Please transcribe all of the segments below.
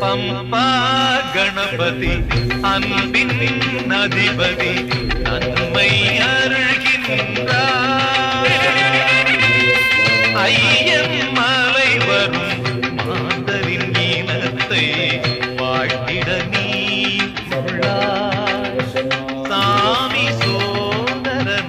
பம்பா கணபதி அன்பின் அதிபதி நன்மை அருள்கின்றார். ஐயன் மலை வரும் மாந்தரின் இனத்தை வாழ்த்திட நீ உள்ளாய். சாமி சோதரனாகின்றார்.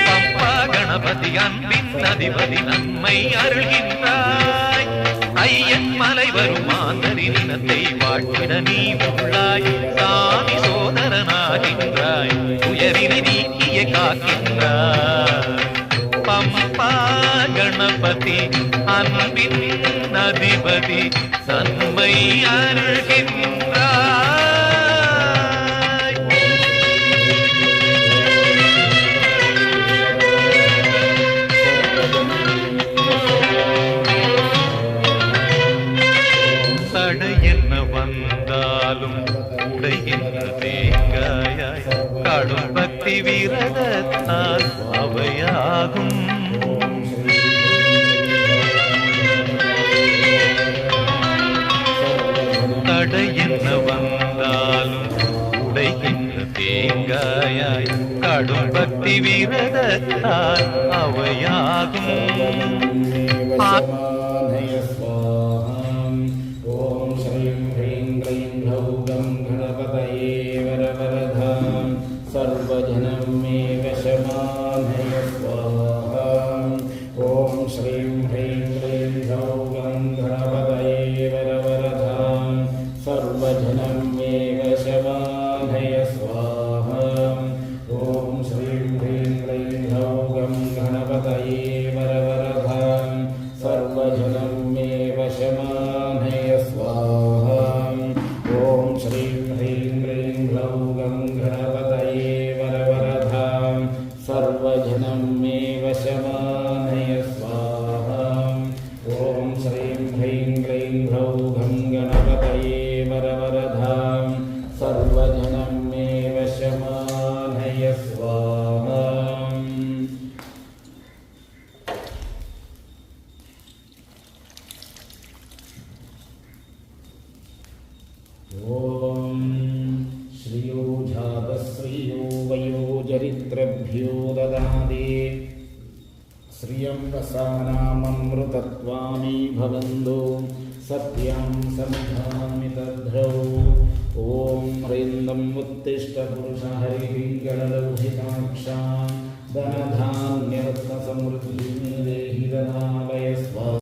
பம்பா கணபதி அன்பின் அதிபதி நன்மை அருள்கின்றாய். ஐயன் மலை வரும் மாந்தரின் இனத்தை வாழ்த்திட நீ உள்ளாய். சாமி சோதரனாகின்றாய். உயரினை நீக்கிய காக்கின்றாய். பம்பா கணபதி அன்பின் அதிபதி நன்மை அருள்கின்றாய். தடை என்ன வந்தாலும் உடைகின்ற தேங்காயாய் கடும் பக்தி விரதத்தால் அவையாகும். தடை என்ன வந்தாலும் உடைகின்ற தேங்காயாய் கடும் பக்தி விரதத்தால் அவையாகும். सर्वजनं मे वशमानय स्वाहा. ॐ श्रीं ह्रीं क्लीं ह्रौं गणपतये वरवरधां. सर्वजनं मे वशमानय स्वाहा. ॐ श्रीं ह्रीं क्लीं ह्रौं गणपतये वरवरधां. सर्वजनं मे वशमानय स्वाहा. ॐ श्रीं ह्रीं क्लीं ह्रौं गणपतये वरवरधां. सर्वजनं मे वशमानय स्वाहा. ॐ श्रीं ह्रीं क्लीं ह्रौं गणपतये वरवरधां. सर्वजनं मे वशमानय स्वाहा. ॐ श्रियो जातश्रियो वयोचरित्रभ्यो ददाति. श्रियं रसानाममृतत्वानि भवन्तु. सत्यं सन्धामि तद्ध्रौ. ॐ ह्रीन्दं उत्तिष्ठ पुरुष हरिपिङ्गलौहिताक्षां. धनधान्यरत्नसमृद्धिं देहि ददामि.